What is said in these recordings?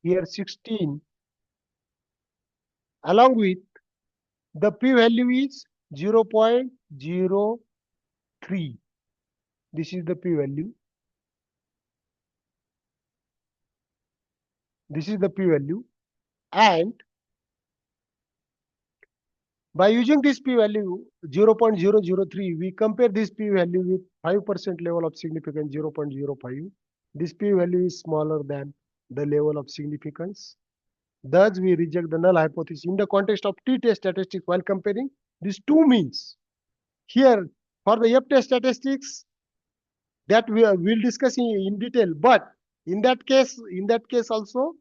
here 16, along with the p-value is 0.03. This is the p-value. This is the p-value, and by using this p-value 0.003, we compare this p-value with 5% level of significance 0.05. This p-value is smaller than the level of significance. Thus, we reject the null hypothesis in the context of t-test statistics while comparing these two means. Here, for the f-test statistics, that we will discuss in detail, but in that case also,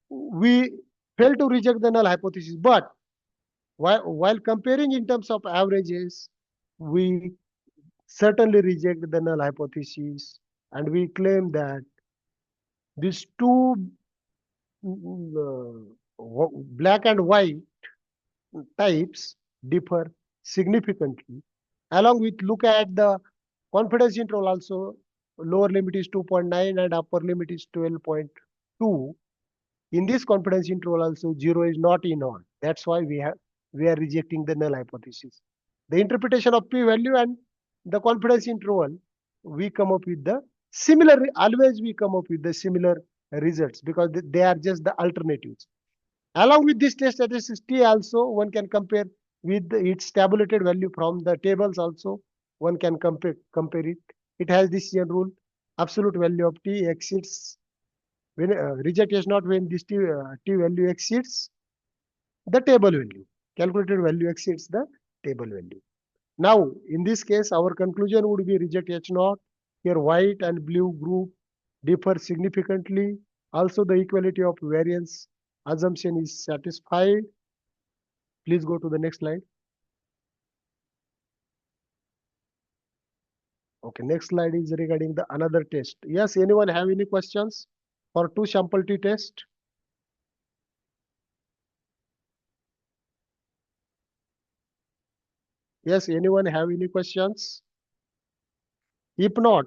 we fail to reject the null hypothesis. But while comparing in terms of averages, we certainly reject the null hypothesis, and we claim that these two black and white types differ significantly. Along with, look at the confidence interval also, lower limit is 2.9 and upper limit is 12.2. In this confidence interval also, 0 is not in on. That's why we are rejecting the null hypothesis. The interpretation of p-value and the confidence interval, we come up with the similar, always we come up with the similar results because they are just the alternatives. Along with this test statistics T also, one can compare with its tabulated value from the tables also. One can compare it. It has this chain rule. Absolute value of T exceeds, when reject is not when this T value exceeds the table value. Calculated value exceeds the table value. Now, in this case, our conclusion would be reject H0. Here, white and blue group differ significantly. Also, the equality of variance assumption is satisfied. Please go to the next slide. Okay, next slide is regarding the another test. Yes, anyone have any questions for two sample T test? Yes, anyone have any questions? If not,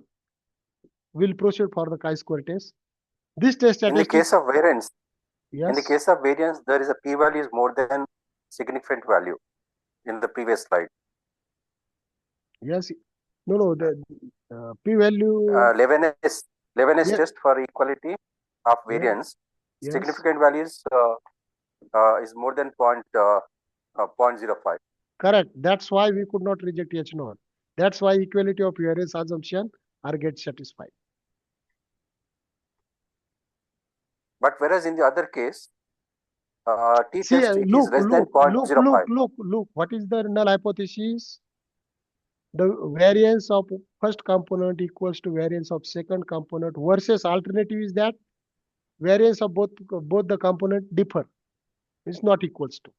we'll proceed for the chi-square test. This test in the case of variance, yes. In the case of variance, there is a p-value is more than significant value in the previous slide. Yes. No, the p-value. 11 is yes. Test for equality of variance. Yes. Significant value is more than 0.05. Correct. That's why we could not reject H0. That's why equality of variance assumption are get satisfied. But whereas in the other case, t-test is less than 0.05. Look. What is the null hypothesis? The variance of first component equals to variance of second component versus alternative is that variance of both the component differ. It's not equals to.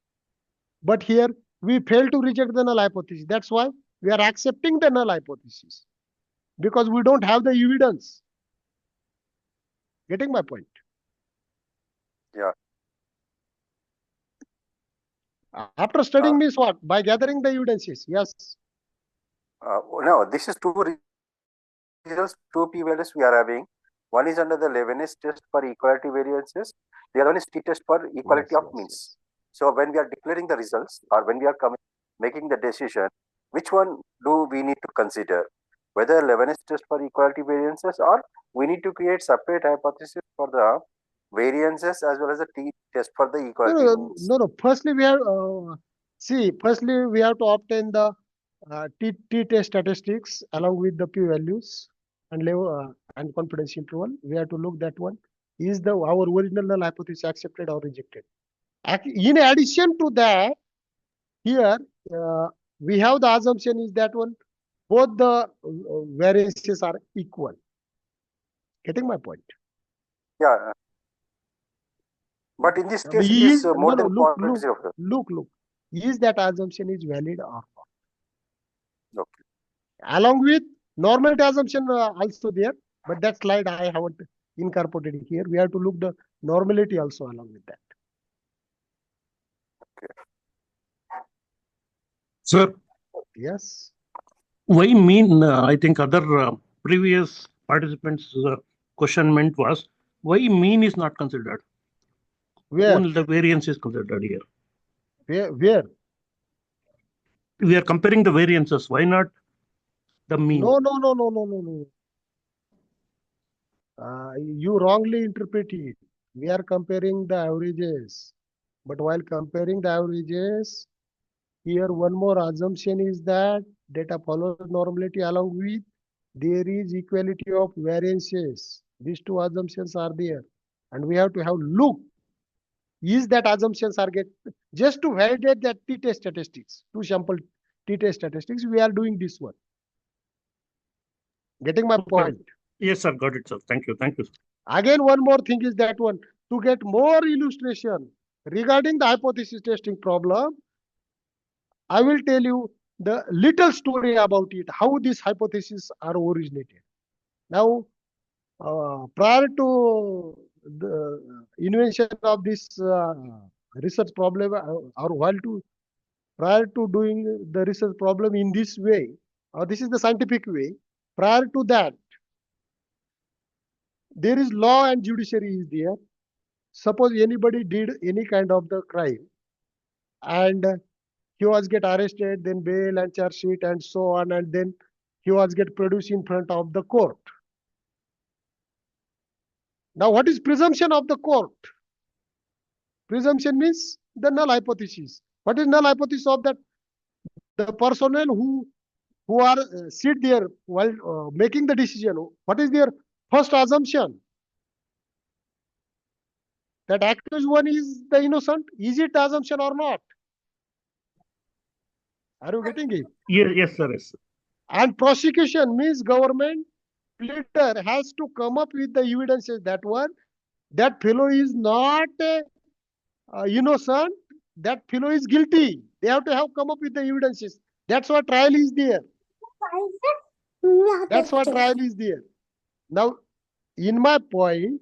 But here we fail to reject the null hypothesis. That's why we are accepting the null hypothesis because we don't have the evidence. Getting my point? Yeah. After studying means what? By gathering the evidences. Yes. No, this is two results, two p-values we are having. One is under the Leibniz test for equality variances. The other one is t-test for equality of means. So when we are declaring the results or when we are making the decision, which one do we need to consider? Whether Leibniz test for equality variances or we need to create separate hypothesis for the variances as well as the t-test for the equality means. No. Firstly, we have firstly we have to obtain the t-test statistics along with the p-values and level and confidence interval. We have to look that one. Is our original null hypothesis accepted or rejected? In addition to that, here we have the assumption is that one both the variances are equal. Getting my point? Yeah. But in this case, it is more than 0.05. Look. Is that assumption is valid or not? Okay. Along with normality assumption also there, but that slide I haven't incorporated here. We have to look the normality also along with that. Okay. Sir. Yes. Why I think other previous participants' question meant was, Why mean is not considered? Where? Only the variance is considered here. Where? We are comparing the variances. Why not the mean? No. You wrongly interpret it. We are comparing the averages. But while comparing the averages, here one more assumption is that data follows normality along with there is equality of variances. These two assumptions are there. And we have to have look. Is that assumptions are get just to validate that t-test statistics, two sample t-test statistics, we are doing this one. Getting my point? Yes, sir. Got it, sir. Thank you. Thank you, sir. Again, one more thing is that one, to get more illustration regarding the hypothesis testing problem, I will tell you the little story about it, how these hypotheses are originated. Now, prior to the invention of this research problem, or prior to doing the research problem in this way, this is the scientific way, prior to that, there is law and judiciary is there. Suppose anybody did any kind of the crime and he was get arrested, then bail and charge sheet and so on, and then he was get produced in front of the court. Now, what is presumption of the court? Presumption means the null hypothesis. What is null hypothesis of that? The personnel who are sit there while making the decision. What is their first assumption? That accused one is the innocent. Is it assumption or not? Are you getting it? Yes, sir. Yes. And prosecution means government pleader has to come up with the evidences that one, that fellow is not innocent, that fellow is guilty. They have to have come up with the evidences. That's why trial is there. That's why trial is there. Now, in my point,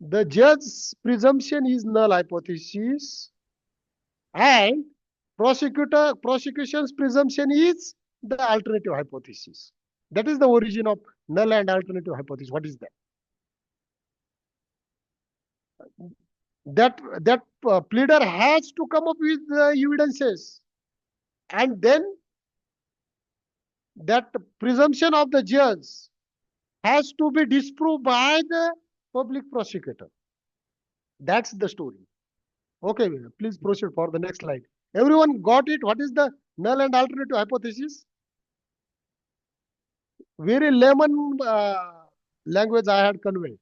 the judge's presumption is null hypothesis, and prosecution's presumption is the alternative hypothesis. That is the origin of null and alternative hypothesis. What is that? That pleader has to come up with the evidences, and then that presumption of the judge has to be disproved by the public prosecutor. That's the story. Okay, please proceed for the next slide. Everyone got it? What is the null and alternative hypothesis? Very layman language I had conveyed.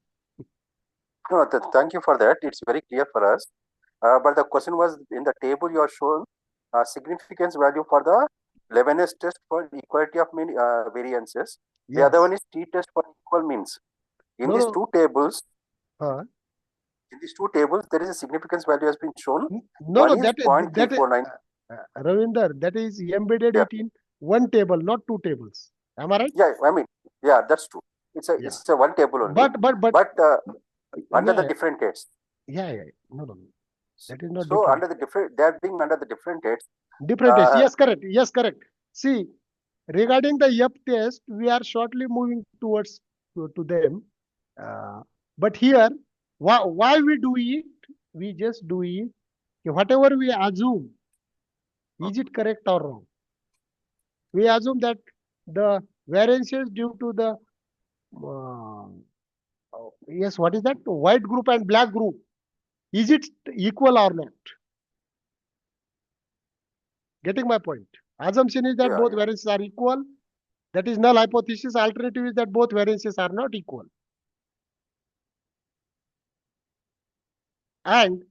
No, thank you for that. It's very clear for us. But the question was, in the table you are shown significance value for the Levenes test for equality of mean variances. Yes. The other one is t-test for equal means. In these two tables, there is a significance value has been shown. That 0.349. Ravinder, that is embedded it in one table, not two tables. Am I right? Yeah, I mean, yeah, that's true. It's a one table only. But under the different dates. Yeah. No. That is not so different. Under the different, they are being under the different dates. Different dates. Yes, correct. See, regarding the YEP test, we are shortly moving towards to them. But here, why we do it? We just do it. Whatever we assume, is it correct or wrong? We assume that the variances due to the what is that? White group and black group. Is it equal or not? Getting my point? Assumption is that both variances are equal. That is null hypothesis. Alternative is that both variances are not equal. And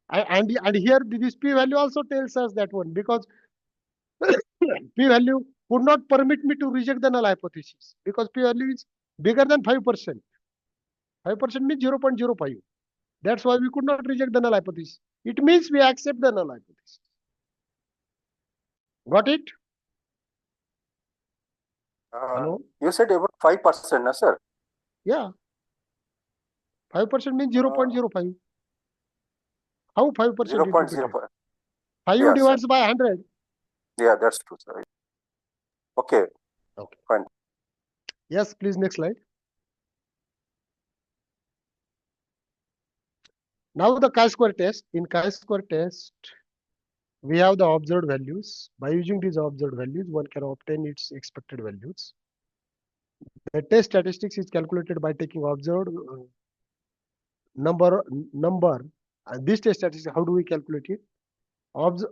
here this p-value also tells us that one, because p-value would not permit me to reject the null hypothesis, because p-value is bigger than 5%. 5% means 0.05. That's why we could not reject the null hypothesis. It means we accept the null hypothesis. Got it? Hello? You said about 5%, no, sir? Yeah. 5% means 0.05. How 5%? 0.05. 5 divided by 100. Yeah, that's true, sir. Okay. Fine. Yes, please, next slide. Now the chi-square test. In chi-square test, we have the observed values. By using these observed values, one can obtain its expected values. The test statistics is calculated by taking observed number. And this test statistics, how do we calculate it? Obs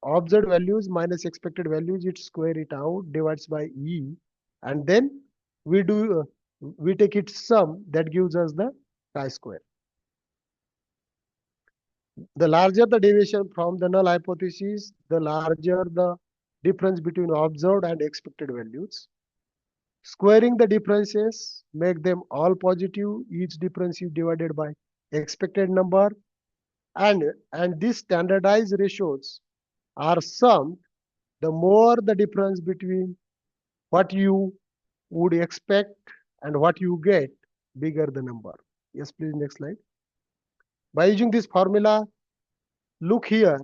observed values minus expected values, it square it out, divides by E, and then we do we take its sum, that gives us the chi-square. The larger the deviation from the null hypothesis, the larger the difference between observed and expected values. Squaring the differences make them all positive. Each difference is divided by expected number, and these standardized ratios are summed. The more the difference between what you would expect and what you get, bigger the number. Yes, please, next slide. By using this formula, look here.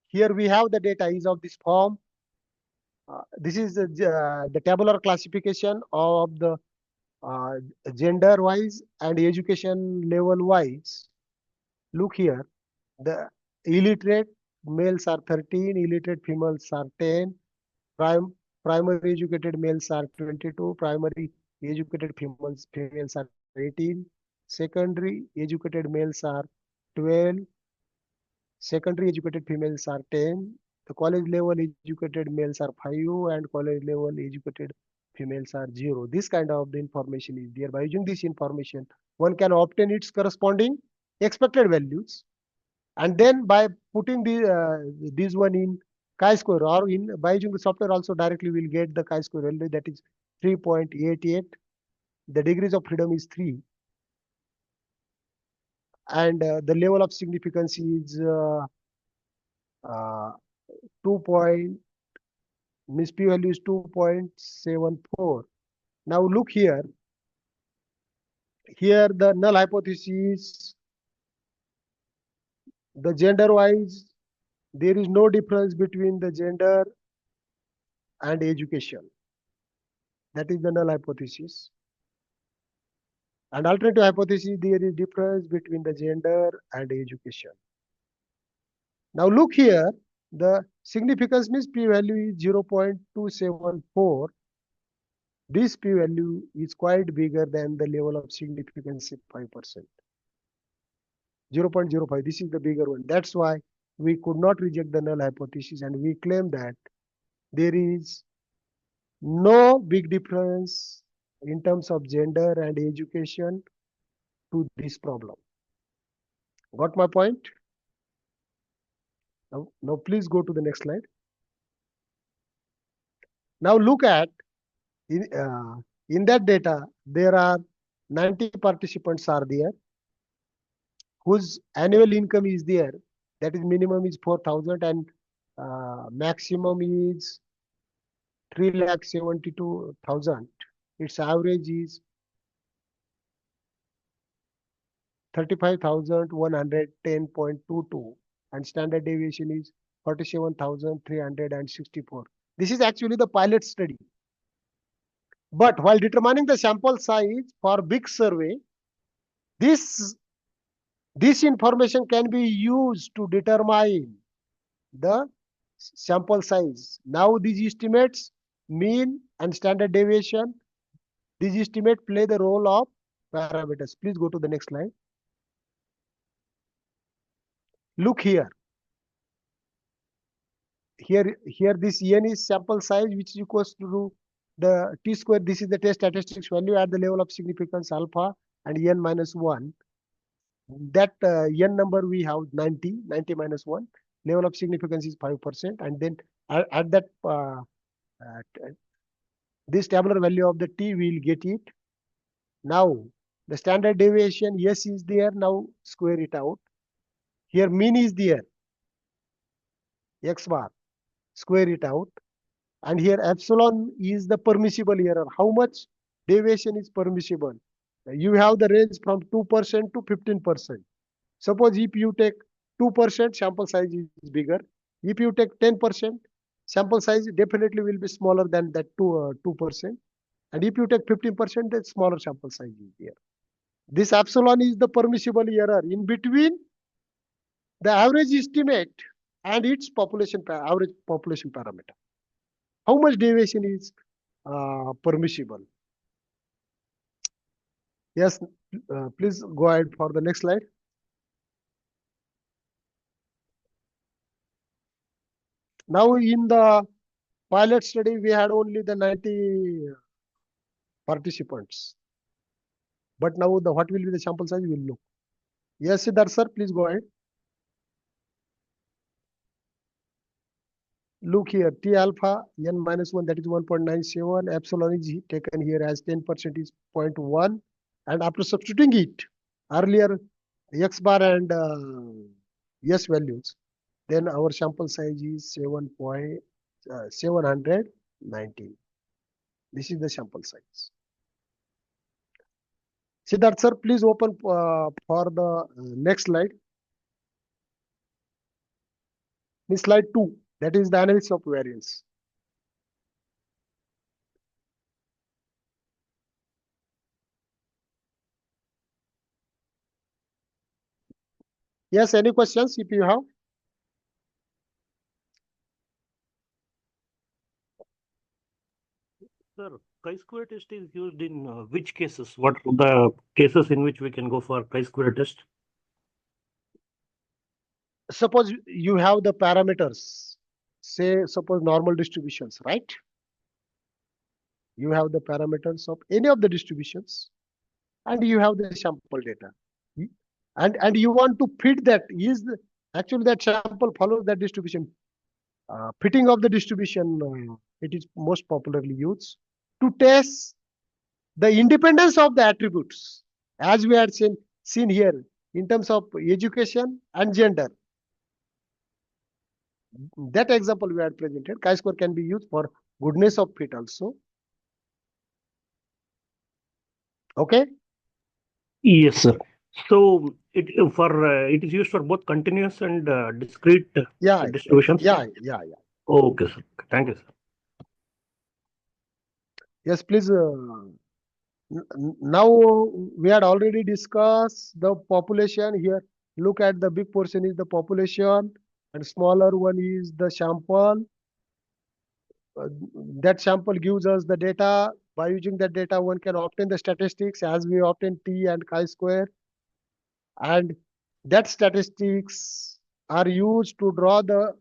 Here we have the data is of this form. This is the tabular classification of the gender wise and education level wise. Look here, the illiterate males are 13, illiterate females are 10, primary educated males are 22, primary educated females are 18, secondary educated males are 12, secondary educated females are 10, the college level educated males are 5, and college level educated females are 0. This kind of the information is there. By using this information, one can obtain its corresponding expected values, and then by putting this one in chi-square, or in by using the software also directly will get the chi-square value, that is 3.88. The degrees of freedom is 3, and the level of significance is 2. Means p value is 2.74. Now look here. Here the null hypothesis, the gender wise, there is no difference between the gender and education. That is the null hypothesis. And alternative hypothesis, there is difference between the gender and education. Now look here, the significance means p value is 0.274. This p value is quite bigger than the level of significance of 5%. 0.05, this is the bigger one. That's why we could not reject the null hypothesis, and we claim that there is no big difference in terms of gender and education to this problem. Got my point? Now please go to the next slide. Now look at, in that data, there are 90 participants are there, whose annual income is there. That is minimum is 4,000 and maximum is 3,72,000. Its average is 35,110.22, and standard deviation is 47,364. This is actually the pilot study. But while determining the sample size for big survey, this information can be used to determine the sample size. Now these estimates, mean and standard deviation, these estimates play the role of parameters. Please go to the next slide. Look here. Here this n is sample size, which is equals to the t square. This is the test statistics value at the level of significance alpha, and n minus 1. That n number we have 90 minus 1. Level of significance is 5%, and then at that this tabular value of the t, we will get it. Now the standard deviation, yes, is there. Now square it out. Here mean is there, x bar, square it out. And here epsilon is the permissible error. How much deviation is permissible? You have the range from 2% to 15%. Suppose if you take 2%, sample size is bigger. If you take 10%, sample size definitely will be smaller than that 2%. And if you take 15%, then smaller sample size is there. This epsilon is the permissible error in between the average estimate and its average population parameter. How much deviation is permissible? Yes, please go ahead for the next slide. Now in the pilot study, we had only the 90 participants. But now what will be the sample size? We will look. Yes, Siddharth sir, please go ahead. Look here, T alpha n minus 1, that is 1.97. Epsilon is taken here as 10% is 0.1. And after substituting it, earlier X bar and S values, then our sample size is 719. This is the sample size. Siddharth sir, please open for the next slide. This slide 2, that is the analysis of variance. Yes, any questions if you have? Sir, chi-square test is used in which cases? What are the cases in which we can go for chi-square test? Suppose you have the parameters, say suppose normal distributions, right? You have the parameters of any of the distributions and you have the sample data. And you want to fit that, actually that sample follows that distribution. Fitting of the distribution, it is most popularly used to test the independence of the attributes, as we had seen here in terms of education and gender. That example we had presented. Chi-square can be used for goodness of fit also. Okay. Yes, sir. So it is used for both continuous and discrete distributions. Yeah. Okay, sir. Thank you, sir. Yes, please. Now we had already discussed the population here. Look at the big portion is the population and smaller one is the sample. That sample gives us the data. By using that data, one can obtain the statistics as we obtain T and chi-square. And that statistics are used to draw the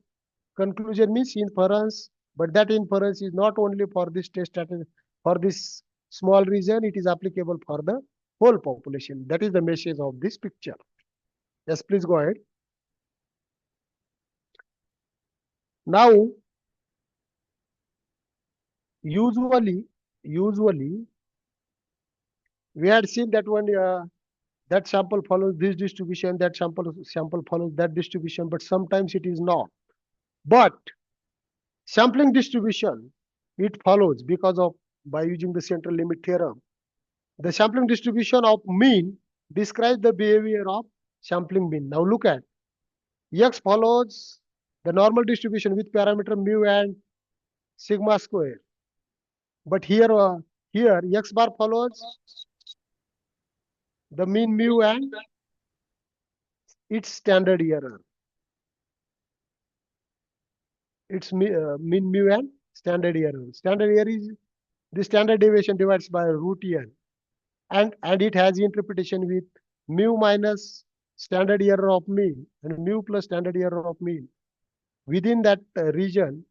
conclusion, means inference. But that inference is not only for this test, for this small region, it is applicable for the whole population. That is the message of this picture. Yes, please go ahead. Now, usually we had seen that one that sample follows this distribution, that sample follows that distribution, but sometimes it is not. But sampling distribution, it follows because of by using the central limit theorem. The sampling distribution of mean describes the behavior of sampling mean. Now look at X follows the normal distribution with parameter mu and sigma square. But here X bar follows the mean mu and its standard error. It's mean mu and standard error. Standard error is the standard deviation divided by root n. And it has interpretation with mu minus standard error of mean and mu plus standard error of mean. Within that region,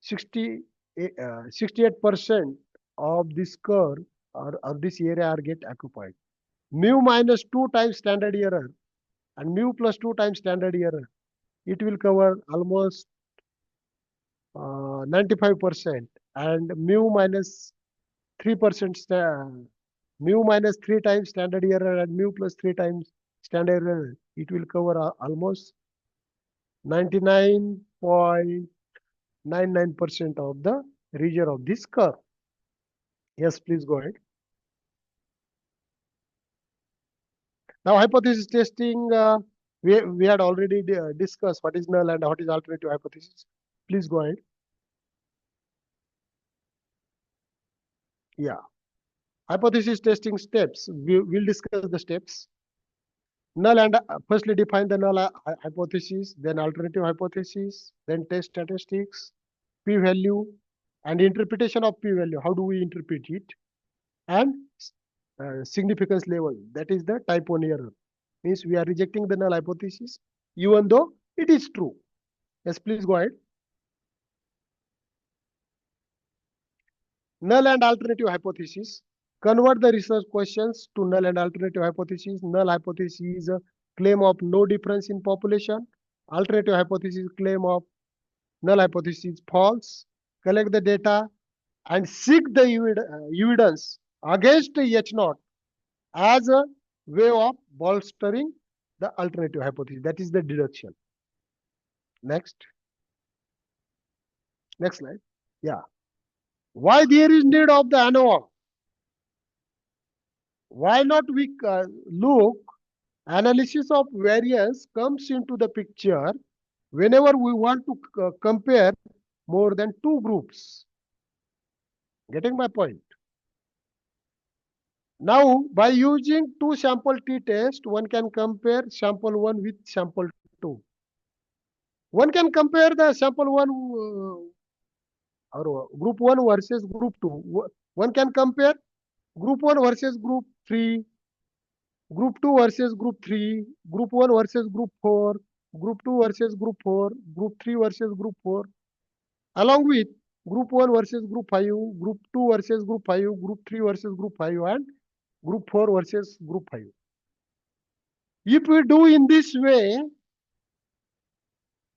68% of this curve or this area are get occupied. Mu minus 2 times standard error and mu plus 2 times standard error, it will cover almost 95%, and mu minus 3%, mu minus 3 times standard error and mu plus 3 times standard error, it will cover almost 99.99% of the region of this curve. Yes, please go ahead. Now, hypothesis testing, we had already discussed what is null and what is alternative hypothesis. Please go ahead. Yeah. Hypothesis testing steps. We'll discuss the steps. Null and firstly define the null hypothesis, then alternative hypothesis, then test statistics, p-value, and interpretation of p-value. How do we interpret it? And significance level. That is the type 1 error. Means we are rejecting the null hypothesis even though it is true. Yes, please go ahead. Null and alternative hypothesis. Convert the research questions to null and alternative hypothesis. Null hypothesis is a claim of no difference in population. Alternative hypothesis claim of null hypothesis false. Collect the data and seek the evidence against H0 as a way of bolstering the alternative hypothesis. That is the deduction. Next slide. Yeah. Why there is need of the ANOVA? Why not we look analysis of variance comes into the picture whenever we want to compare more than two groups. Getting my point? Now, by using two sample t-test, one can compare sample 1 with sample 2. One can compare the sample 1 or group 1 versus group 2. One can compare group 1 versus group 3, group 2 versus group 3, group 1 versus group 4, group 2 versus group 4, group 3 versus group 4, along with group 1 versus group 5, group 2 versus group 5, group 3 versus group 5, and group 4 versus group 5. If we do in this way,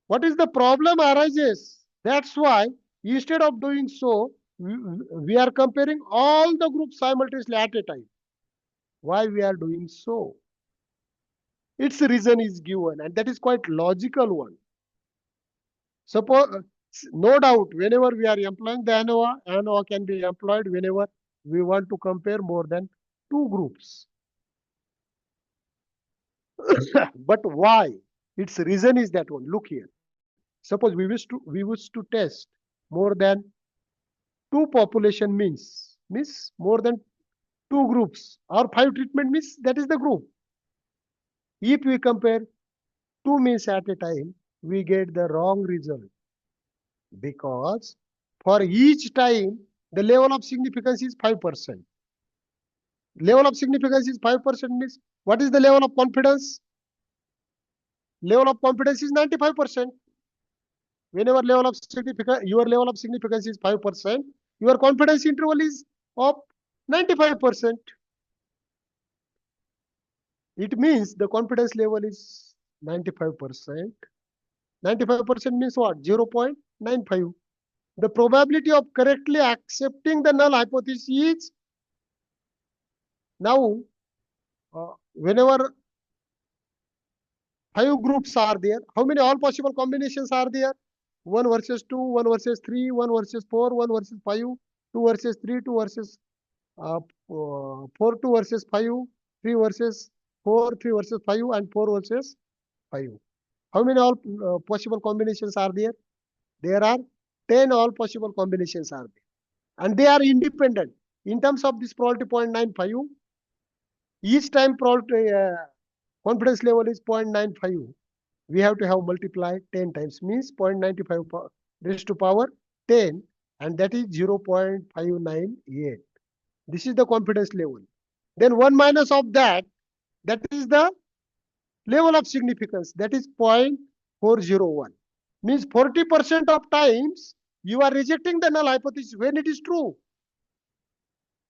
what is the problem arises? That's why instead of doing so, we are comparing all the groups simultaneously at a time. Why we are doing so? Its reason is given, and that is quite logical one. Suppose, no doubt, whenever we are employing the ANOVA can be employed whenever we want to compare more than two groups. But why? Its reason is that one. Look here. Suppose we wish to test more than two population means more than two groups or 5 treatment means that is the group. If we compare two means at a time, we get the wrong result because for each time the level of significance is 5%. Level of significance is 5% means what is the level of confidence? Level of confidence is 95%. Whenever level of significance, your level of significance is 5%, your confidence interval is of 95%. It means the confidence level is 95%. 95% means what? 0.95. The probability of correctly accepting the null hypothesis is now whenever 5 groups are there, how many all possible combinations are there? 1 versus 2, 1 versus 3, 1 versus 4, 1 versus 5, 2 versus 3, 2 versus 4, 2 versus 5, 3 versus 4, 3 versus 5, and 4 versus 5. How many all possible combinations are there? There are 10 all possible combinations are there. And they are independent. In terms of this probability 0.95, each time probability confidence level is 0.95. We have to have multiplied 10 times, means 0.95 raised to power 10, and that is 0.598. This is the confidence level. Then 1 minus of that is the level of significance, that is 0.401. Means 40% of times you are rejecting the null hypothesis when it is true.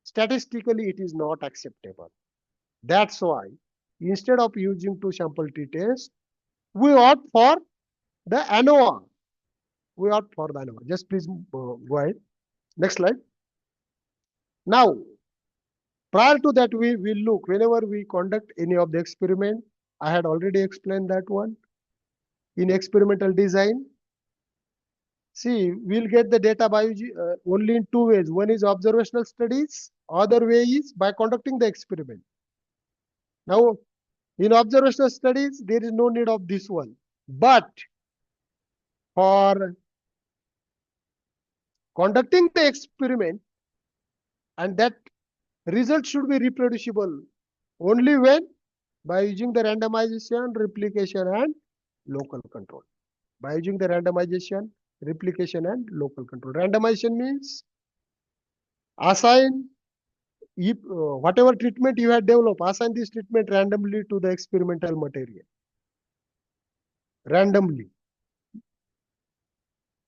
Statistically, it is not acceptable. That's why instead of using two sample t-test, we opt for the ANOVA. We opt for the ANOVA. Just please go ahead. Next slide. Now, prior to that, we will look whenever we conduct any of the experiment. I had already explained that one. In experimental design, see, we'll get the data by only in two ways. One is observational studies. Other way is by conducting the experiment. Now, in observational studies, there is no need of this one. But for conducting the experiment, and that Results should be reproducible. Only when? By using the randomization, replication, and local control. By using the randomization, replication, and local control. Randomization means assign whatever treatment you have developed, assign this treatment randomly to the experimental material. Randomly.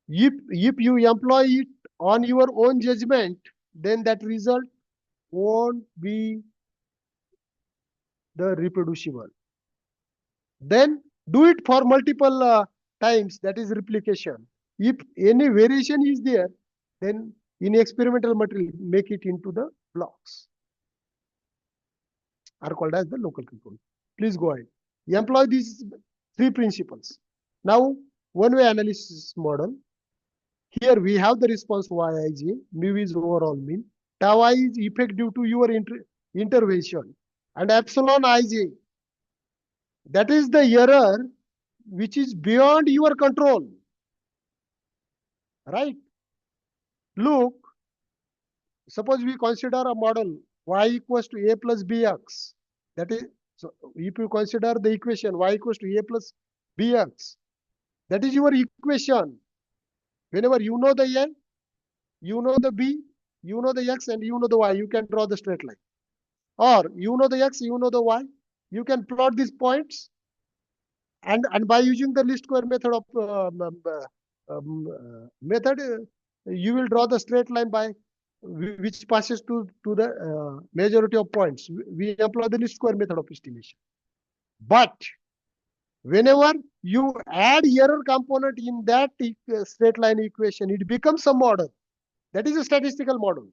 If you employ it on your own judgment, then that result won't be the reproducible. Then do it for multiple times, that is replication. If any variation is there, then in experimental material, make it into the blocks, are called as the local control. Please go ahead. Employ these three principles. Now, one-way analysis model. Here we have the response Yij, mu is overall mean, tau I is effect due to your intervention, and epsilon Ij, that is the error which is beyond your control. Right? Look, suppose we consider a model y equals to a plus bx. That is, so if you consider the equation y equals to a plus bx, that is your equation. Whenever you know the a, you know the b, you know the x, and you know the y, you can draw the straight line. Or you know the x, you know the y, you can plot these points, and by using the least square method of you will draw the straight line by which passes to the majority of points. We employ the least square method of estimation. But whenever you add error component in that straight line equation, it becomes a model. That is a statistical model.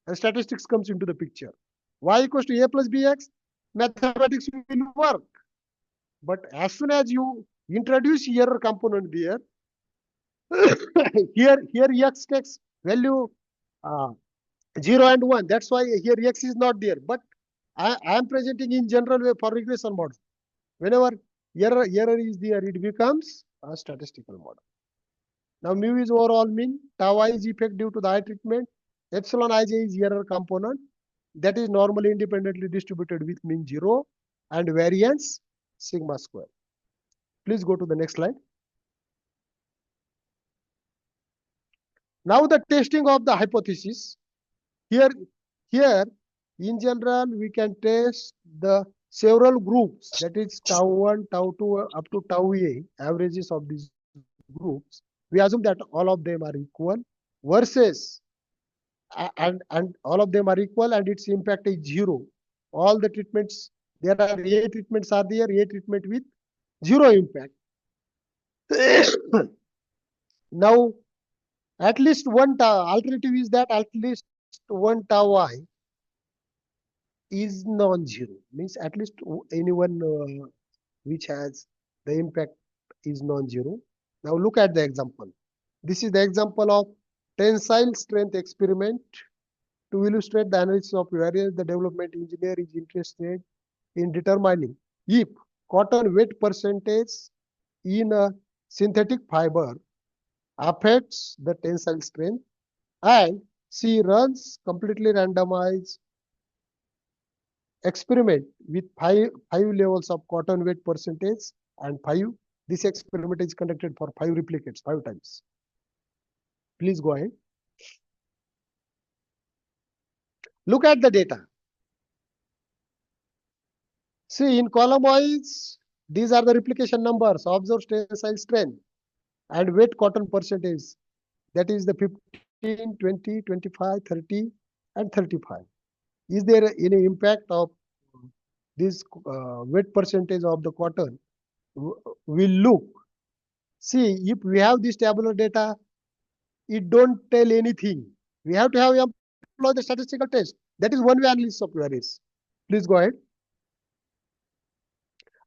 And statistics comes into the picture. Y equals to a plus bx, mathematics will work. But as soon as you introduce error component there, here x takes value 0 and 1. That's why here x is not there. But I am presenting in general way for regression model. Whenever error is there, it becomes a statistical model. Now mu is overall mean, tau I is effect due to the eye treatment, epsilon ij is error component that is normally independently distributed with mean 0 and variance sigma square. Please go to the next slide. Now the testing of the hypothesis. Here in general we can test the several groups, that is tau 1, tau 2 up to tau a, averages of these groups. We assume that all of them are equal versus and all of them are equal and its impact is 0. All the treatments, there are A treatments are there, A treatment with 0 impact. Now, at least one alternative is that at least one tau I is non-zero. Means at least anyone which has the impact is non-zero. Now look at the example. This is the example of tensile strength experiment. To illustrate the analysis of variance, the development engineer is interested in determining if cotton weight percentage in a synthetic fiber affects the tensile strength, and she runs completely randomized experiment with five levels of cotton weight percentage and 5. This experiment is conducted for 5 replicates, 5 times. Please go ahead. Look at the data. See, in column wise, these are the replication numbers, observed tensile strength and weight cotton percentage. That is the 15, 20, 25, 30, and 35. Is there any impact of this weight percentage of the cotton? We'll look. See, if we have this tabular data, it don't tell anything. We have to have employ the statistical test. That is one way analysis of variance. Please go ahead.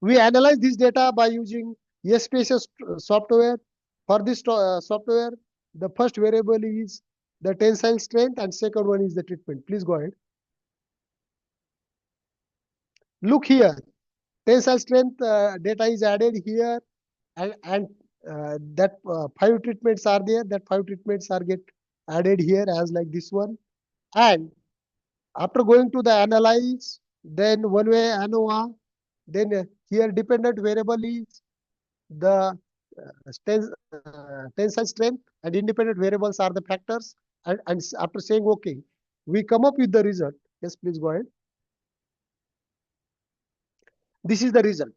We analyze this data by using spaces software. For this software, the first variable is the tensile strength and second one is the treatment. Please go ahead. Look here, tensile strength data is added here, and that 5 treatments are there. That 5 treatments are get added here as like this one, and After going to the analyze, then one way ANOVA, then here dependent variable is the tensile strength, and independent variables are the factors. And after saying okay, we come up with the result. Yes, please go ahead. This is the result.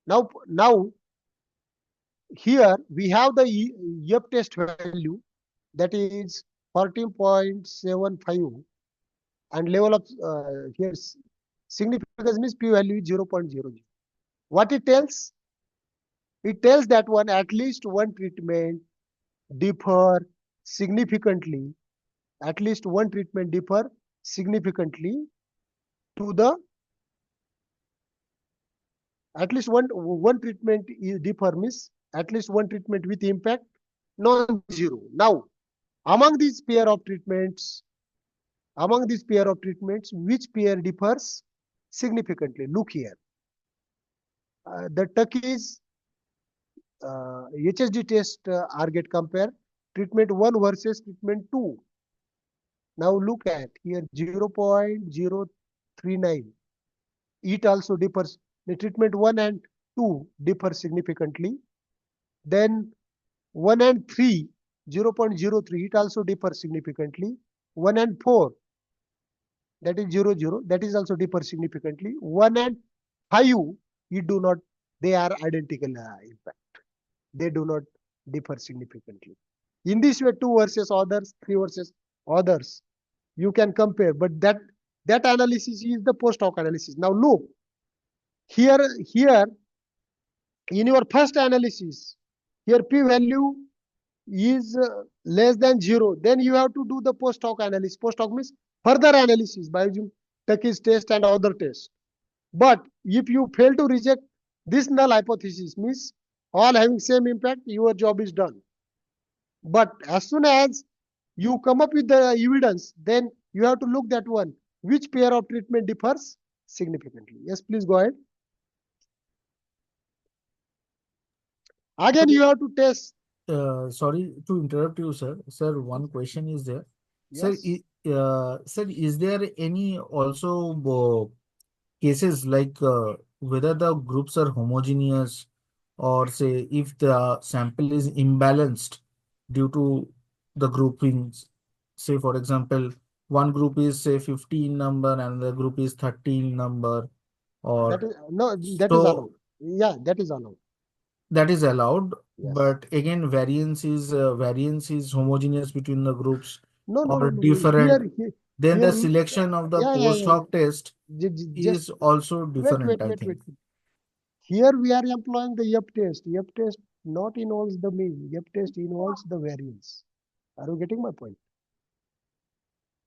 Now here we have the F test value, that is 14.75, and level of here significance means p value is 0.00. What it tells? It tells that at least one treatment differ significantly. At least one treatment differ significantly to the at least one treatment is differ means at least one treatment with impact non-zero. Now, among these pair of treatments, which pair differs significantly? Look here. The Turkish HSD test are get compared. Treatment 1 versus treatment 2. Now look at here 0.039. It also differs. The treatment 1 and 2 differ significantly. Then 1 and 3, 0.03, it also differs significantly. 1 and 4, that is 0, that is also differ significantly. 1 and 5, you do not, they are identical in fact. They do not differ significantly. In this way, 2 versus others, 3 versus others, you can compare, but that analysis is the post hoc analysis. Now look, here in your first analysis, here p value is less than 0, then you have to do the post hoc analysis. Post hoc means further analysis by using Turkish test and other tests. But if you fail to reject this null hypothesis, means all having same impact, your job is done. But as soon as you come up with the evidence, then you have to look that one, which pair of treatment differs significantly. Yes, please go ahead. Again, you have to test. Sorry to interrupt you, sir. Sir, one question is there. Yes. Sir, is there any also cases like whether the groups are homogeneous, or say if the sample is imbalanced due to the groupings? Say, for example, one group is say 15 number and another group is 13 number, or that is allowed. Yeah, that is allowed. That is allowed, yes. But again, variance is homogeneous between the groups no. different. Then here the selection of the post hoc test is also different, I think. Wait. Here we are employing the F test. F test not involves the mean. F test involves the variance. Are you getting my point?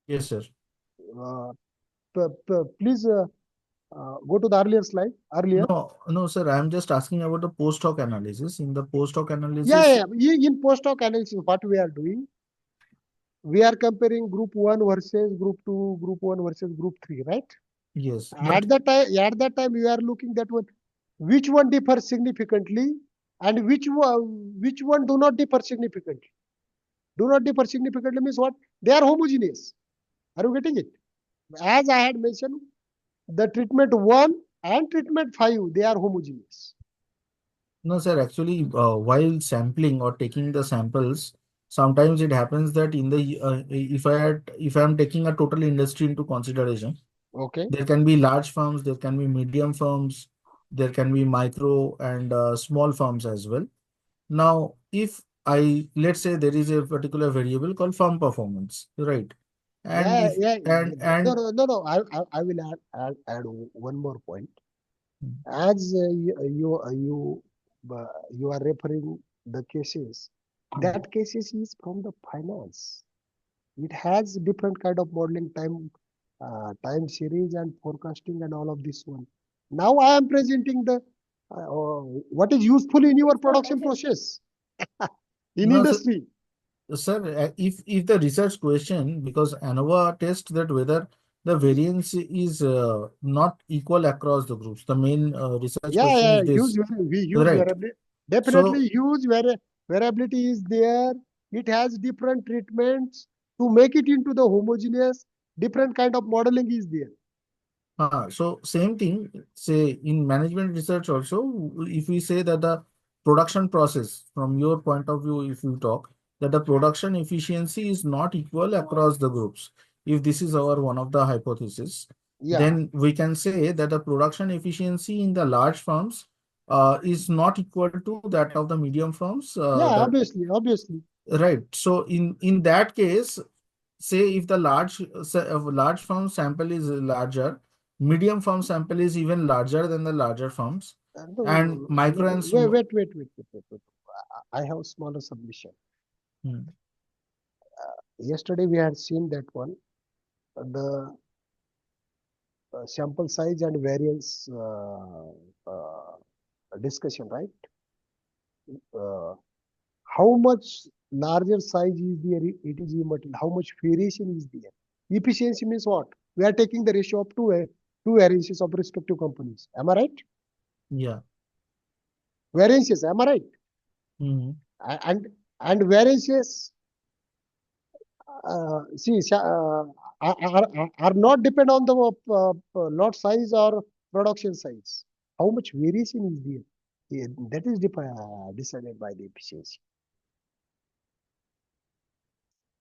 Yes, sir. Please go to the earlier slide. No, sir. I'm just asking about the post hoc analysis. In the post hoc analysis, yeah. In post hoc analysis, what we are doing, we are comparing group 1 versus group 2, group 1 versus group 3, right? Yes. At that time, you are looking that one, which one differs significantly and which one do not differ significantly. Do not differ significantly means what? They are homogeneous. Are you getting it? As I had mentioned, the treatment 1 and treatment 5, they are homogeneous. No, sir. Actually, while sampling or taking the samples, sometimes it happens that in the if I am taking a total industry into consideration, okay, there can be large firms, there can be medium firms, there can be micro and small firms as well. Now, if let's say there is a particular variable called firm performance, right? And no. I will add one more point. As you are referring the cases, that cases is from the finance. It has different kind of modeling, time series and forecasting and all of this one. Now I am presenting the what is useful in your production process in industry. Sir, if the research question, because ANOVA test that whether the variance is not equal across the groups. The main research question is this. Huge right. variability. Definitely huge variability is there. It has different treatments to make it into the homogeneous, different kind of modeling is there. So same thing, say in management research also, if we say that the production process, from your point of view, if you talk, that the production efficiency is not equal across the groups. If this is our one of the hypothesis, then we can say that the production efficiency in the large firms is not equal to that of the medium firms. Obviously. Right. So in that case, say if the large firm sample is larger, medium firm sample is even larger than the larger firms, and micro and small. Wait. I have smaller submission. Yesterday we had seen that one, the sample size and variance discussion, right? How much larger size is there, it is material, how much variation is there. Efficiency means what? We are taking the ratio of two variances of respective companies. Am I right? Yeah. Variances, am I right? And variances are not depend on the lot size or production size. How much variation is there? Yeah, that is decided by the efficiency.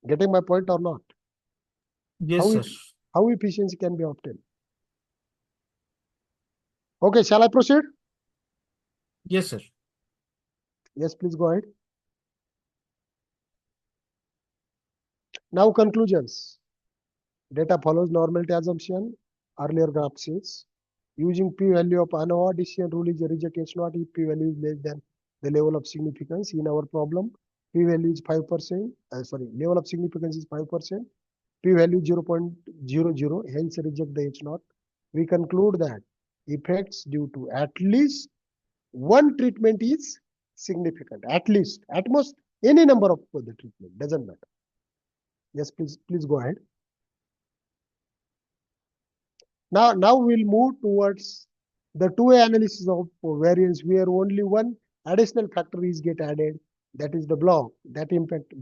Getting my point or not? Yes, sir. How efficiency can be obtained? Okay, shall I proceed? Yes, sir. Yes, please go ahead. Now conclusions. Data follows normality assumption. Earlier graph says, using p-value of ANOVA, decision rule is rejected not if p-value is less than the level of significance. In our problem, p-value is 5%. Level of significance is 5%. P-value 0.00, hence reject the H naught. We conclude that effects due to at least one treatment is significant. At least, at most, any number of the treatment, doesn't matter. Yes, please go ahead. Now we'll move towards the two-way analysis of variance where only one additional factor is get added, that is the block. That impact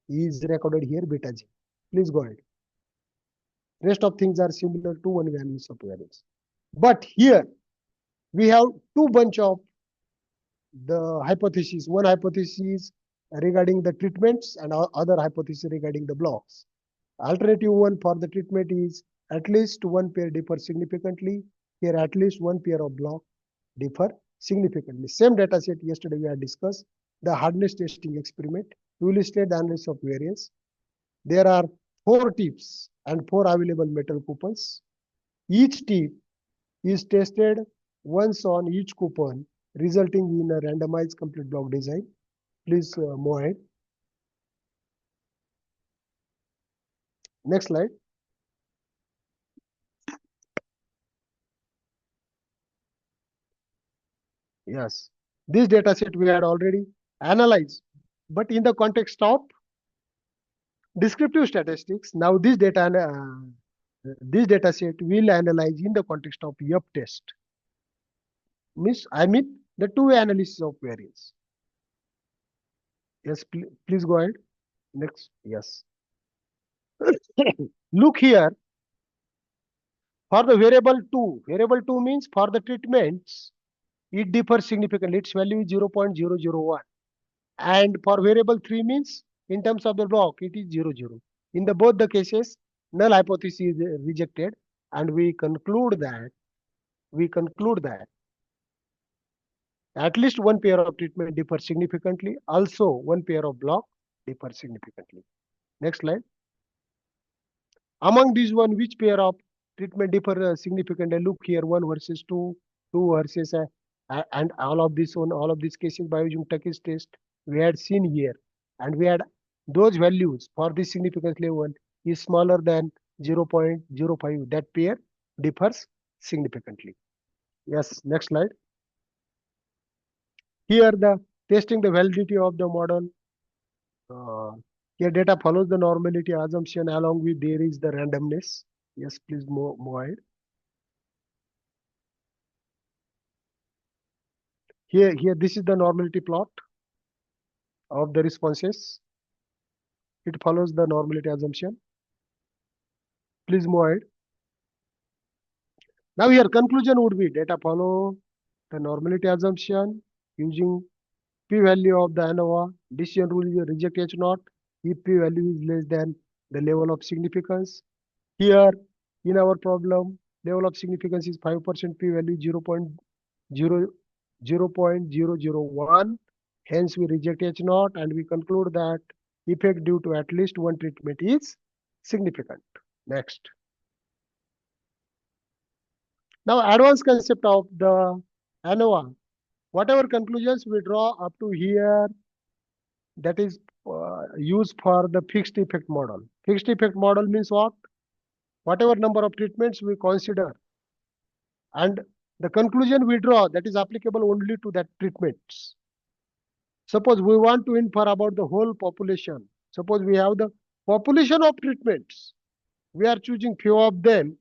is recorded here, beta G. Please go ahead. Rest of things are similar to one-way analysis of variance. But here we have two bunch of the hypotheses. One hypothesis regarding the treatments and other hypothesis regarding the blocks. Alternative one for the treatment is at least one pair differ significantly. Here at least one pair of block differ significantly. Same data set yesterday we had discussed. The hardness testing experiment. We will state the analysis of variance. There are 4 tips and 4 available metal coupons. Each tip is tested once on each coupon, resulting in a randomized complete block design. Please move ahead. Next slide. Yes, this data set we had already analyzed, but in the context of descriptive statistics, now this data set will analyze in the context of Yup test. I mean the two-way analysis of variance. Yes, please go ahead. Next, yes. Look here. For the variable 2 means for the treatments, it differs significantly. Its value is 0.001. And for variable 3 means in terms of the block, it is 0, 0. In the both the cases, null hypothesis is rejected, and we conclude that at least one pair of treatment differs significantly. Also, one pair of block differs significantly. Next slide. Among these one, which pair of treatment differ significantly? Look here, 1 versus 2, 2 versus and all of this one, all of these cases by using Tuckey's test we had seen here, and we had those values for this significance level is smaller than 0.05. That pair differs significantly. Yes, next slide. Here the testing the validity of the model. Here data follows the normality assumption along with there is the randomness. Yes, please move ahead. Here this is the normality plot of the responses. It follows the normality assumption. Please move ahead. Now here conclusion would be data follow the normality assumption using p-value of the ANOVA. Decision rule is reject H naught if p-value is less than the level of significance. Here in our problem, level of significance is 5%, p-value 0.001. Hence we reject H naught and we conclude that effect due to at least one treatment is significant. Next. Now advanced concept of the ANOVA. Whatever conclusions we draw up to here, that is used for the fixed effect model. Fixed effect model means what? Whatever number of treatments we consider and the conclusion we draw, that is applicable only to that treatments. Suppose we want to infer about the whole population. Suppose we have the population of treatments. We are choosing few of them,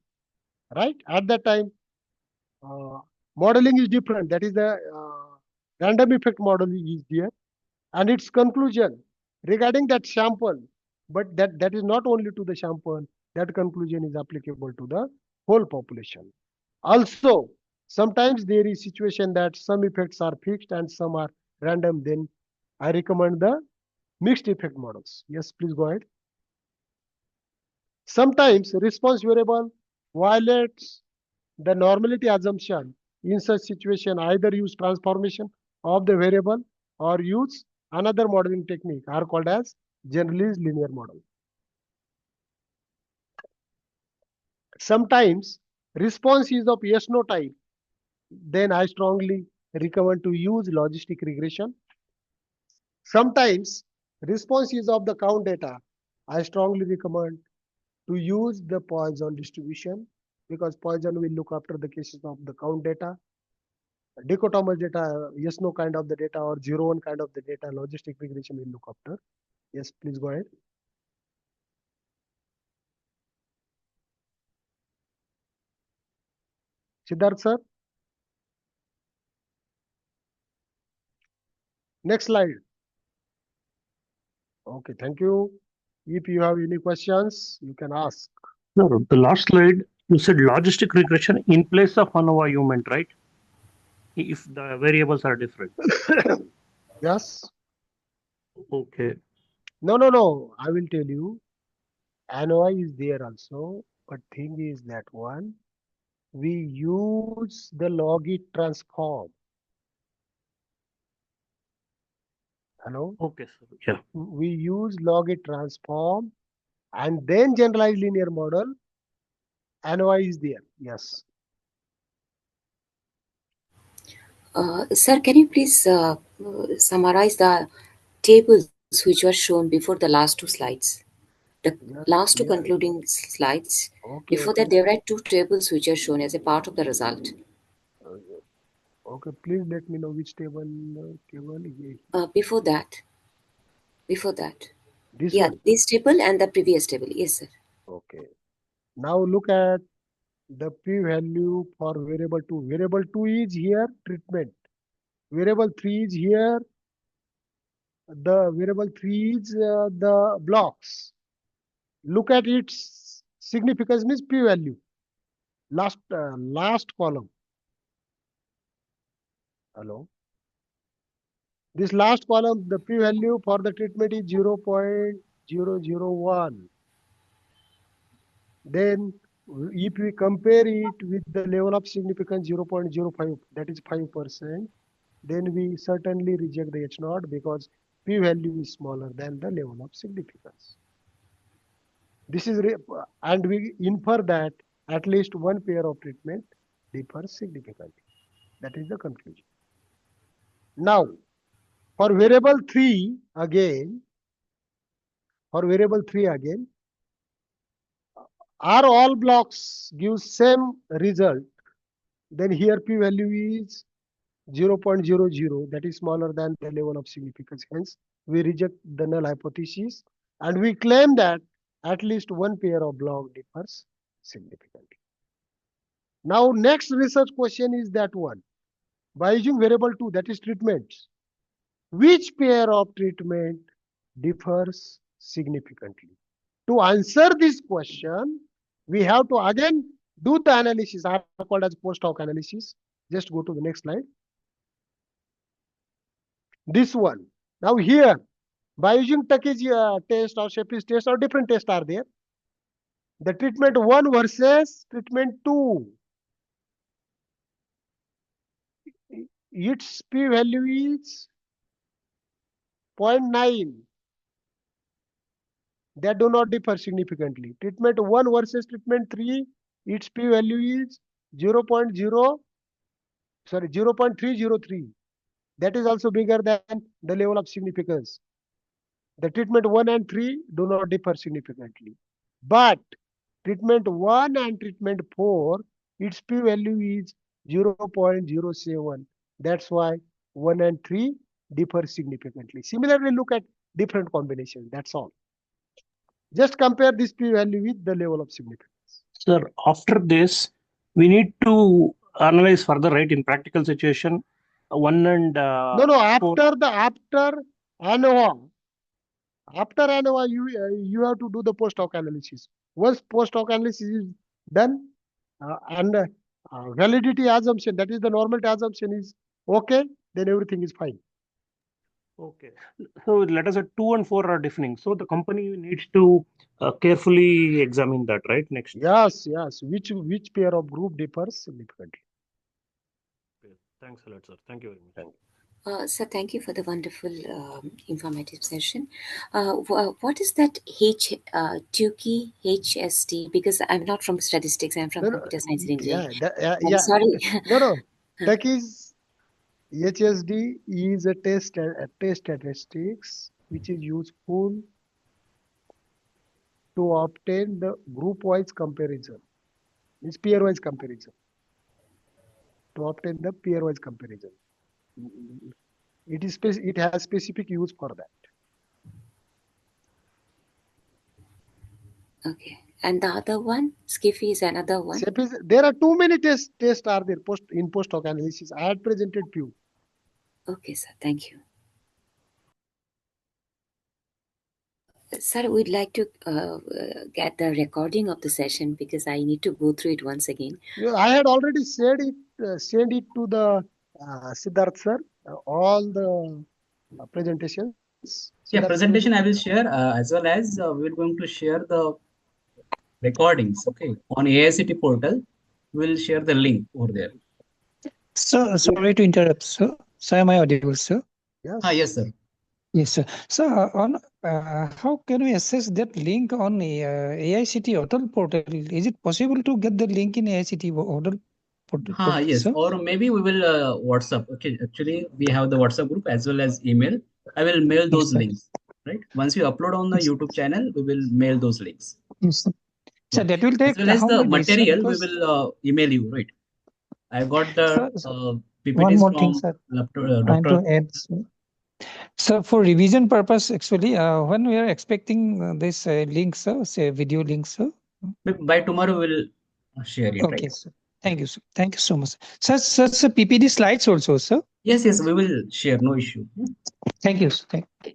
right? At that time, modeling is different. That is the random effect model is there. And its conclusion regarding that sample, but that is not only to the sample, that conclusion is applicable to the whole population. Also, sometimes there is situation that some effects are fixed and some are random, then I recommend the mixed effect models. Yes, please go ahead. Sometimes response variable violates the normality assumption. In such situation, either use transformation of the variable or use another modeling technique are called as generalized linear model. Sometimes response is of yes no type, then I strongly recommend to use logistic regression. Sometimes response is of the count data, I strongly recommend to use the Poisson distribution, because Poisson will look after the cases of the count data. Dichotomous data, yes no kind of the data, or 0 1 kind of the data, logistic regression will look after. Yes, please go ahead. Siddharth sir. Next slide. Okay, thank you. If you have any questions, you can ask. No, the last slide, you said logistic regression in place of ANOVA you meant, right? If the variables are different. Yes. Okay. No. I will tell you. ANOVA is there also, but thing is that one, we use the logit transform. Hello? Okay, sir. Yeah. We use logit transform and then generalized linear model. ANOVA is there. Yes. Sir, can you please summarize the tables which were shown before the last two slides? The last two concluding slides. Okay, before that, there were two tables which are shown as a part of the result. Okay, please let me know which table. Before that. This yeah, one? this table and the previous table. Yes, sir. Okay. Now look at the p-value for variable 2. Variable 2 is here treatment. Variable 3 is here. The variable 3 is the blocks. Look at its significance means p-value. Last column. Hello. This last column, the p-value for the treatment is 0.001. Then if we compare it with the level of significance 0.05, that is 5%, then we certainly reject the H naught because p-value is smaller than the level of significance. This is, and we infer that at least one pair of treatment differs significantly. That is the conclusion. Now, for variable 3 again, are all blocks give same result, then here p-value is 0.00, that is smaller than the level of significance. Hence, we reject the null hypothesis and we claim that at least one pair of block differs significantly. Now, next research question is that one. By using variable 2, that is treatments, which pair of treatment differs significantly. To answer this question, we have to again do the analysis, are called as post hoc analysis. Just go to the next slide. This one. Now here, by using Tuckey's test or Shepard's test or different tests are there. The treatment 1 versus treatment 2. Its p-value is 0.9. They do not differ significantly. Treatment 1 versus treatment 3, its p-value is 0.303. That is also bigger than the level of significance. The treatment 1 and 3 do not differ significantly. But treatment 1 and treatment 4, its p-value is 0.07. That's why 1 and 3 differ significantly. Similarly, look at different combinations. That's all. Just compare this p-value with the level of significance. Sir, after this, we need to analyze further, right? In practical situation, 1 and no. After ANOVA, you have to do the post hoc analysis. Once post hoc analysis is done and validity assumption, that is the normality assumption, is okay, then everything is fine. Okay. So let us say 2 and 4 are differing. So the company needs to carefully examine that, right? Next. Yes. Which pair of group differs significantly. Okay. Thanks a lot, sir. Thank you very much. Thank you. Sir, thank you for the wonderful informative session. What is that Tukey HST? Because I'm not from statistics, I'm from computer science and engineering. I'm sorry. No. Tuckey's HSD is a test statistics which is useful to obtain the group-wise comparison. It's peer-wise comparison. To obtain the peer-wise comparison. It has specific use for that. Okay. And the other one, Skiffy is another one. There are too many tests are there in post hoc analysis. I had presented few. Okay, sir. Thank you. Sir, we'd like to get the recording of the session because I need to go through it once again. I had already sent it to the Siddharth sir, all the presentations. Yeah, presentation I will share as well as we're going to share the recordings. Okay, on AICT portal, we'll share the link over there. So sorry to interrupt, sir. So am I audible, sir? Yes. Yes, sir. Yes, sir. So on how can we access that link on AICT Hotel portal? Is it possible to get the link in AICT Hotel portal? Yes, sir? or maybe we will WhatsApp. Okay, actually we have the WhatsApp group as well as email. I will mail those links. Right. Once you upload on the YouTube channel, we will mail those links. Yes, sir. So that will take as well as the material days, we will email you. Right. I got the PPTs one more from thing, sir. Dr. So for revision purpose, actually, when we are expecting this link, sir, say video link, sir? By tomorrow we'll share it. Okay, right? sir. Thank you, sir. Thank you so much. Sir, PPT slides also, sir? Yes, we will share. No issue. Thank you, sir. Thank you.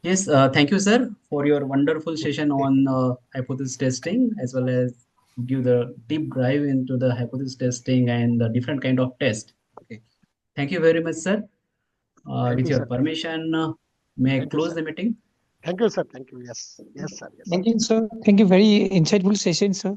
Yes, thank you, sir, for your wonderful session on hypothesis testing, as well as give the deep dive into the hypothesis testing and the different kind of test. Okay, thank you very much, sir. With your permission, may I close the meeting? Thank you, sir. Thank you. Yes, sir. Yes. Thank you, sir. Thank you. Very insightful session, sir.